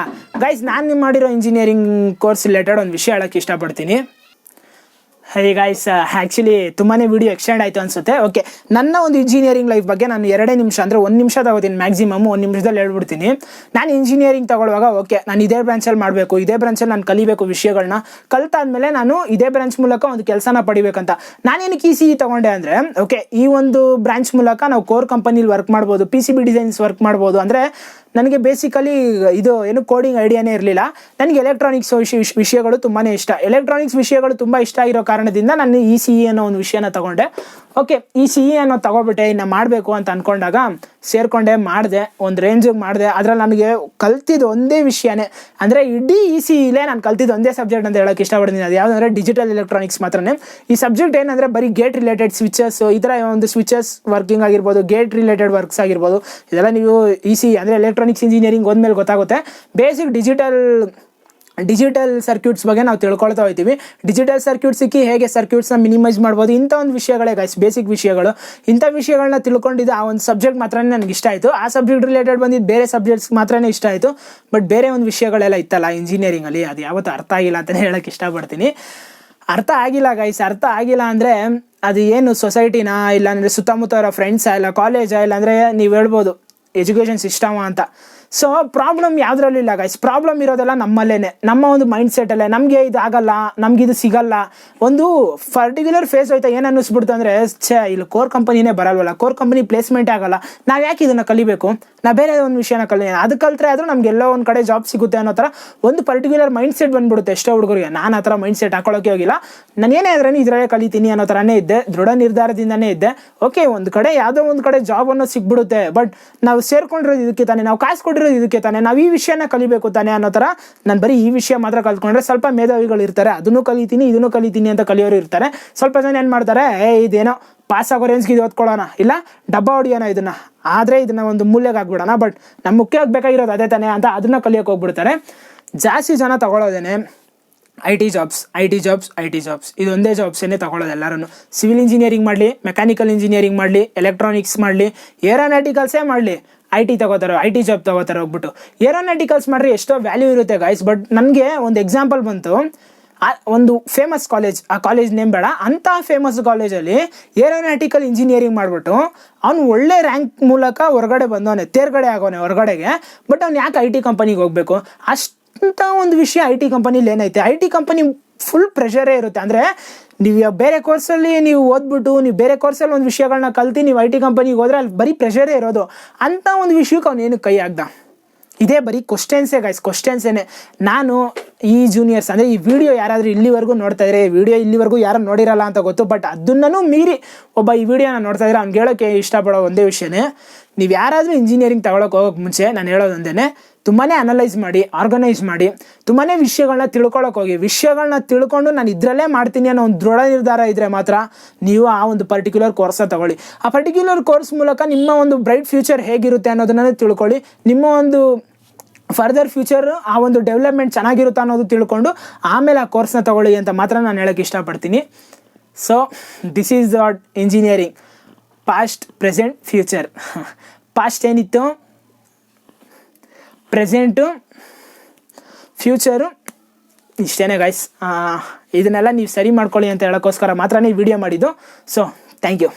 Speaker 1: ಗೈಸ್, ನಾನು ಮಾಡಿರೋ ಇಂಜಿನಿಯರಿಂಗ್ ಕೋರ್ಸ್ ರಿಲೇಟೆಡ್ ಒಂದು ವಿಷಯ ಹೇಳೋಕ್ಕೆ ಇಷ್ಟಪಡ್ತೀನಿ. ಹೇ ಗೈಸ್, ಆ್ಯಕ್ಚುಲಿ ತುಂಬಾ ವಿಡಿಯೋ ಎಕ್ಸ್ಟೆಂಡ್ ಆಯಿತು ಅನಿಸುತ್ತೆ. ಓಕೆ, ನನ್ನ ಒಂದು ಇಂಜಿನಿಯರಿಂಗ್ ಲೈಫ್ ಬಗ್ಗೆ ನಾನು 2 ನಿಮಿಷ ಅಂದರೆ 1 ನಿಮಿಷ ತಗೋತೀನಿ, ಮ್ಯಾಕ್ಸಿಮಮ್ 1 ನಿಮಿಷದಲ್ಲಿ ಹೇಳ್ಬಿಡ್ತೀನಿ. ನಾನು ಇಂಜಿನಿಯರಿಂಗ್ ತೊಗೊಳ್ಳುವಾಗ ಓಕೆ, ನಾನು ಇದೇ ಬ್ರಾಂಚಲ್ಲಿ ಮಾಡಬೇಕು, ಇದೇ ಬ್ರಾಂಚಲ್ಲಿ ನಾನು ಕಲಿಬೇಕು ವಿಷಯಗಳನ್ನ. ಕಲಿತಾದ್ಮೇಲೆ ನಾನು ಇದೇ ಬ್ರಾಂಚ್ ಮೂಲಕ ಒಂದು ಕೆಲಸನ ಪಡಿಬೇಕಂತ ನಾನೇನಕ್ಕೆ ECE ತೊಗೊಂಡೆ ಅಂದರೆ, ಓಕೆ, ಈ ಒಂದು ಬ್ರಾಂಚ್ ಮೂಲಕ ನಾವು ಕೋರ್ ಕಂಪನಿಲಿ ವರ್ಕ್ ಮಾಡ್ಬೋದು, PCB ಡಿಸೈನ್ಸ್ ವರ್ಕ್ ಮಾಡ್ಬೋದು. ಅಂದರೆ ನನಗೆ ಬೇಸಿಕಲಿ ಇದು ಏನು ಕೋಡಿಂಗ್ ಐಡಿಯಾನೇ ಇರಲಿಲ್ಲ. ನನಗೆ ಎಲೆಕ್ಟ್ರಾನಿಕ್ಸ್ ವಿಷಯಗಳು ತುಂಬಾ ಇಷ್ಟ. ಎಲೆಕ್ಟ್ರಾನಿಕ್ಸ್ ವಿಷಯಗಳು ತುಂಬ ಇಷ್ಟ ಆಗಿರೋ ಕಾರಣದಿಂದ ನಾನು ECE ಅನ್ನೋ ಒಂದು ವಿಷಯನ ತೊಗೊಂಡೆ. ಓಕೆ, ECE ಅನ್ನೋ ತೊಗೊಬಿಟ್ಟೆ, ಇನ್ನು ಮಾಡಬೇಕು ಅಂತ ಅಂದ್ಕೊಂಡಾಗ ಸೇರಿಕೊಂಡೆ, ಮಾಡಿದೆ, ಒಂದು ರೇಂಜಿಗೆ ಮಾಡಿದೆ. ಅದರಲ್ಲಿ ನನಗೆ ಕಲ್ತಿದ್ದು ಒಂದೇ ವಿಷಯನೇ ಅಂದರೆ ಇಡೀ ECEಲೇ ನಾನು ಕಲ್ತಿದ್ದು ಒಂದೇ ಸಬ್ಜೆಕ್ಟ್ ಅಂತ ಹೇಳೋಕ್ಕೆ ಇಷ್ಟಪಡ್ತೀನಿ. ಅದು ಯಾವುದಂದರೆ ಡಿಜಿಟಲ್ ಎಲೆಕ್ಟ್ರಾನಿಕ್ಸ್ ಮಾತ್ರನೇ. ಈ ಸಬ್ಜೆಕ್ಟ್ ಏನಂದರೆ ಬರೀ ಗೇಟ್ ರಿಲೇಟೆಡ್ ಸ್ವಿಚಸ್, ಈ ಥರ ಒಂದು ಸ್ವಿಚಸ್ ವರ್ಕಿಂಗ್ ಆಗಿರ್ಬೋದು, ಗೇಟ್ ರಿಲೇಟೆಡ್ ವರ್ಕ್ಸ್ ಆಗಿರ್ಬೋದು, ಇದೆಲ್ಲ ನೀವು ECE ಅಂದರೆ ಎಲೆಕ್ಟ್ರಾನಿಕ್ಸ್ ಇಂಜಿನಿಯರಿಂಗ್ ಹೋದ್ಮೇಲೆ ಗೊತ್ತಾಗುತ್ತೆ. ಬೇಸಿಕ್ ಡಿಜಿಟಲ್ ಸರ್ಕ್ಯೂಟ್ಸ್ ಬಗ್ಗೆ ನಾವು ತಿಳ್ಕೊಳ್ತಾ ಹೋಗ್ತೀವಿ. ಡಿಜಿಟಲ್ ಸರ್ಕ್ಯೂಟ್ಸಿಗೆ ಹೇಗೆ ಸರ್ಕ್ಯೂಟ್ಸ್ನ ಮಿನಿಮೈಸ್ ಮಾಡ್ಬೋದು, ಇಂಥ ಒಂದು ವಿಷಯಗಳೇ ಗೈಸ್, ಬೇಸಿಕ್ ವಿಷಯಗಳು. ಇಂಥ ವಿಷಯಗಳನ್ನ ತಿಳ್ಕೊಂಡಿದ್ದು ಆ ಒಂದು ಸಬ್ಜೆಕ್ಟ್ ಮಾತ್ರನೇ ನನಗೆ ಇಷ್ಟ ಆಯಿತು. ಆ ಸಬ್ಜೆಕ್ಟ್ ರಿಲೇಟೆಡ್ ಬಂದಿದ್ದು ಬೇರೆ ಸಬ್ಜೆಕ್ಟ್ಸ್ ಮಾತ್ರನೇ ಇಷ್ಟ ಆಯಿತು. ಬಟ್ ಬೇರೆ ಒಂದು ವಿಷಯಗಳೆಲ್ಲ ಇತ್ತಲ್ಲ ಇಂಜಿನಿಯರಿಂಗಲ್ಲಿ, ಅದು ಯಾವತ್ತೂ ಅರ್ಥ ಆಗಿಲ್ಲ ಅಂತಲೇ ಹೇಳೋಕ್ಕೆ ಇಷ್ಟಪಡ್ತೀನಿ. ಅರ್ಥ ಆಗಿಲ್ಲ ಗೈಸ್. ಅರ್ಥ ಆಗಿಲ್ಲ ಅಂದರೆ ಅದು ಏನು ಸೊಸೈಟಿನಾ, ಇಲ್ಲಾಂದರೆ ಸುತ್ತಮುತ್ತ ಅವರ ಫ್ರೆಂಡ್ಸಾ, ಇಲ್ಲ ಕಾಲೇಜಾ, ಇಲ್ಲಾಂದರೆ ನೀವು ಹೇಳ್ಬೋದು ಎಜುಕೇಷನ್ ಸಿಸ್ಟಮಾ ಅಂತ. ಸೊ ಪ್ರಾಬ್ಲಮ್ ಯಾವುದ್ರಲ್ಲೂ ಇಲ್ಲ ಗೈಸ್. ಪ್ರಾಬ್ಲಮ್ ಇರೋದೆಲ್ಲ ನಮ್ಮಲ್ಲೇ, ನಮ್ಮ ಒಂದು ಮೈಂಡ್ ಸೆಟ್ಟಲ್ಲೇ. ನಮಗೆ ಇದು ಆಗಲ್ಲ, ನಮಗಿದು ಸಿಗಲ್ಲ. ಒಂದು ಪರ್ಟಿಕ್ಯುಲರ್ ಫೇಸ್ ಹೋಯ್ತಾ ಏನು ಅನ್ನಿಸ್ಬಿಡ್ತು ಅಂದರೆ, ಇಲ್ಲಿ ಕೋರ್ ಕಂಪನಿನೇ ಬರಲ್ವಲ್ಲ, ಕೋರ್ ಕಂಪನಿ ಪ್ಲೇಸ್ಮೆಂಟೇ ಆಗಲ್ಲ, ನಾವು ಯಾಕೆ ಇದನ್ನು ಕಲಿಬೇಕು, ನಾ ಬೇರೆ ಒಂದು ವಿಷಯನ ಅದು ಕಲ್ತ್ರೆ ಆದರೂ ನಮಗೆಲ್ಲೋ ಒಂದು ಕಡೆ ಜಾಬ್ ಸಿಗುತ್ತೆ ಅನ್ನೋ ಥರ ಒಂದು ಪರ್ಟಿಕ್ಯುಲರ್ ಮೈಂಡ್ ಸೆಟ್ ಬಂದ್ಬಿಡುತ್ತೆ ಎಷ್ಟೋ ಹುಡುಗರಿಗೆ. ನಾನು ಆ ಥರ ಮೈಂಡ್ ಸೆಟ್ ಹಾಕೊಳ್ಳೋಕೆ ಹೋಗಿಲ್ಲ. ನಾನು ಏನೇ ಆದ್ರೂ ಇದರಲ್ಲೇ ಕಲಿತೀನಿ ಅನ್ನೋ ಥರನೇ ಇದ್ದೆ, ದೃಢ ನಿರ್ಧಾರದಿಂದನೇ ಇದ್ದೆ. ಓಕೆ, ಒಂದು ಕಡೆ ಯಾವುದೋ ಒಂದು ಕಡೆ ಜಾಬ್ ಅನ್ನೋ ಸಿಗ್ಬಿಡುತ್ತೆ, ಬಟ್ ನಾವು ಸೇರ್ಕೊಂಡಿರೋದು ಇದಕ್ಕೆ ತಾನೆ, ನಾವು ಕಾಸು ಕೊಟ್ಟಿರೋದು ಇದಕ್ಕೆ ತಾನೆ, ನಾವು ಈ ವಿಷಯನ ಕಲಿಬೇಕು ತಾನೆ ಅನ್ನೋ ಥರ. ನಾನು ಬರೀ ಈ ವಿಷಯ ಮಾತ್ರ ಕಲ್ತ್ಕೊಂಡ್ರೆ ಸ್ವಲ್ಪ ಮೇಧಾವಿಗಳು ಇರ್ತಾರೆ, ಅದನ್ನು ಕಲಿತೀನಿ ಇದನ್ನು ಕಲಿತೀನಿ ಅಂತ ಕಲಿಯೋರು ಇರ್ತಾರೆ. ಸ್ವಲ್ಪ ಜನ ಏನು ಮಾಡ್ತಾರೆ, ಇದೇನೋ ಪಾಸ್ ಆಗೋ ರೇಂಜ್ಗೆ ಇದು ಓದ್ಕೊಳ್ಳೋಣ, ಇಲ್ಲ ಡಬ್ಬ ಹೊಡಿಯೋಣ ಇದನ್ನು, ಆದರೆ ಇದನ್ನು ಒಂದು ಮೂಲೆಗೆ ಹಾಕ್ಬಿಡೋಣ, ಬಟ್ ನಮ್ಮ ಮುಖ್ಯವಾಗಿ ಬೇಕಾಗಿರೋದು ಅದೇ ತಾನೆ ಅಂತ ಅದನ್ನು ಕಲಿಯೋಕೆ ಹೋಗ್ಬಿಡ್ತಾರೆ. ಜಾಸ್ತಿ ಜನ ತಗೊಳ್ಳೋದೇನೆ ಐ ಟಿ ಜಾಬ್ಸ್ ಇದೊಂದೇ ಜಾಬ್ಸನ್ನೇ ತಗೊಳ್ಳೋದು ಎಲ್ಲರೂ. ಸಿವಿಲ್ ಇಂಜಿನಿಯರಿಂಗ್ ಮಾಡಲಿ, ಮೆಕ್ಯಾನಿಕಲ್ ಇಂಜಿನಿಯರಿಂಗ್ ಮಾಡಲಿ, ಎಲೆಕ್ಟ್ರಾನಿಕ್ಸ್ ಮಾಡಲಿ, ಏರೋನಾಟಿಕಲ್ಸೇ ಮಾಡಲಿ, ಐ ಟಿ ಜಾಬ್ ತಗೋತಾರೆ ಹೋಗ್ಬಿಟ್ಟು. ಏರೋನಾಟಿಕಲ್ಸ್ ಮಾಡಿದ್ರೆ ಎಷ್ಟೋ ವ್ಯಾಲ್ಯೂ ಇರುತ್ತೆ ಗೈಸ್. ಬಟ್ ನನಗೆ ಒಂದು ಎಕ್ಸಾಂಪಲ್ ಬಂತು, ಒಂದು ಫೇಮಸ್ ಕಾಲೇಜ್, ಆ ಕಾಲೇಜ್ ನೇಮ್ ಬೇಡ, ಅಂಥ ಫೇಮಸ್ ಕಾಲೇಜಲ್ಲಿ ಏರೋನಾಟಿಕಲ್ ಇಂಜಿನಿಯರಿಂಗ್ ಮಾಡಿಬಿಟ್ಟು ಅವ್ನು ಒಳ್ಳೆ ರ್ಯಾಂಕ್ ಮೂಲಕ ಹೊರಗಡೆ ಬಂದವನೇ, ತೇರ್ಗಡೆ ಆಗೋನೆ ಹೊರಗಡೆಗೆ. ಬಟ್ ಅವ್ನು ಯಾಕೆ ಐ ಟಿ ಕಂಪನಿಗೆ ಹೋಗಬೇಕು? ಅಷ್ಟಂಥ ಒಂದು ವಿಷಯ ಐ ಟಿ ಕಂಪನಿಲಿ ಏನೈತೆ, ಐ ಟಿ ಕಂಪನಿ ಫುಲ್ ಪ್ರೆಷರೇ ಇರುತ್ತೆ. ಅಂದರೆ ನೀವು ಬೇರೆ ಕೋರ್ಸಲ್ಲಿ ನೀವು ಓದ್ಬಿಟ್ಟು ನೀವು ಬೇರೆ ಕೋರ್ಸಲ್ಲಿ ಒಂದು ವಿಷಯಗಳನ್ನ ಕಲ್ತು ನೀವು ಐ ಟಿ ಕಂಪನಿಗೆ ಹೋದರೆ ಅಲ್ಲಿ ಬರೀ ಪ್ರೆಷರೇ ಇರೋದು. ಅಂಥ ಒಂದು ವಿಷಯಕ್ಕೆ ಅವನೇನು ಕೈ ಹಾಕ್ದ? ಇದೇ ಬರೀ ಕ್ವಶನ್ಸೇ ಗೈಸ್, ಕ್ವಶನ್ಸೇನೆ. ನಾನು ಈ ಜೂನಿಯರ್ಸ್ ಅಂದರೆ ಈ ವಿಡಿಯೋ ಯಾರಾದರೂ ಇಲ್ಲಿವರೆಗೂ ನೋಡ್ತಾ ಇದ್ರೆ, ಈ ವಿಡಿಯೋ ಇಲ್ಲಿವರೆಗೂ ಯಾರು ನೋಡಿರಲ್ಲ ಅಂತ ಗೊತ್ತು, ಬಟ್ ಅದನ್ನೂ ಮೀರಿ ಒಬ್ಬ ಈ ವಿಡಿಯೋನ ನೋಡ್ತಾ ಇದ್ರೆ ಅವ್ನಿಗೆ ಹೇಳೋಕ್ಕೆ ಇಷ್ಟಪಡೋ ಒಂದೇ ವಿಷಯನೇ, ನೀವು ಯಾರಾದರೂ ಇಂಜಿನಿಯರಿಂಗ್ ತಗೊಳಕ್ಕೆ ಹೋಗೋಕ್ಕೆ ಮುಂಚೆ ನಾನು ಹೇಳೋದೊಂದೇ, ತುಂಬಾ ಅನಲೈಸ್ ಮಾಡಿ, ಆರ್ಗನೈಸ್ ಮಾಡಿ, ತುಂಬಾ ವಿಷಯಗಳನ್ನ ತಿಳ್ಕೊಳಕ್ಕೆ ಹೋಗಿ. ವಿಷಯಗಳನ್ನ ತಿಳ್ಕೊಂಡು ನಾನು ಇದರಲ್ಲೇ ಮಾಡ್ತೀನಿ ಅನ್ನೋ ಒಂದು ದೃಢ ನಿರ್ಧಾರ ಇದ್ದರೆ ಮಾತ್ರ ನೀವು ಆ ಒಂದು ಪರ್ಟಿಕ್ಯುಲರ್ ಕೋರ್ಸ್ನ ತಗೊಳ್ಳಿ. ಆ ಪರ್ಟಿಕ್ಯುಲರ್ ಕೋರ್ಸ್ ಮೂಲಕ ನಿಮ್ಮ ಒಂದು ಬ್ರೈಟ್ ಫ್ಯೂಚರ್ ಹೇಗಿರುತ್ತೆ ಅನ್ನೋದನ್ನ ತಿಳ್ಕೊಳ್ಳಿ. ನಿಮ್ಮ ಒಂದು ಫರ್ದರ್ ಫ್ಯೂಚರ್ ಆ ಒಂದು ಡೆವಲಪ್ಮೆಂಟ್ ಚೆನ್ನಾಗಿರುತ್ತೆ ಅನ್ನೋದು ತಿಳ್ಕೊಂಡು ಆಮೇಲೆ ಆ ಕೋರ್ಸ್ನ ತಗೊಳ್ಳಿ ಅಂತ ಮಾತ್ರ ನಾನು ಹೇಳೋಕ್ಕೆ ಇಷ್ಟಪಡ್ತೀನಿ. So this is what engineering, past, present, future. Past ಏನಿತ್ತು, ಪ್ರೆಸೆಂಟು, ಫ್ಯೂಚರು, ಇಷ್ಟೇ ಗೈಸ್. ಇದನ್ನೆಲ್ಲ ನೀವು ಸರಿ ಮಾಡ್ಕೊಳ್ಳಿ ಅಂತ ಹೇಳೋಕ್ಕೋಸ್ಕರ ಮಾತ್ರ ಈ ವಿಡಿಯೋ ಮಾಡಿದ್ದು. So thank you.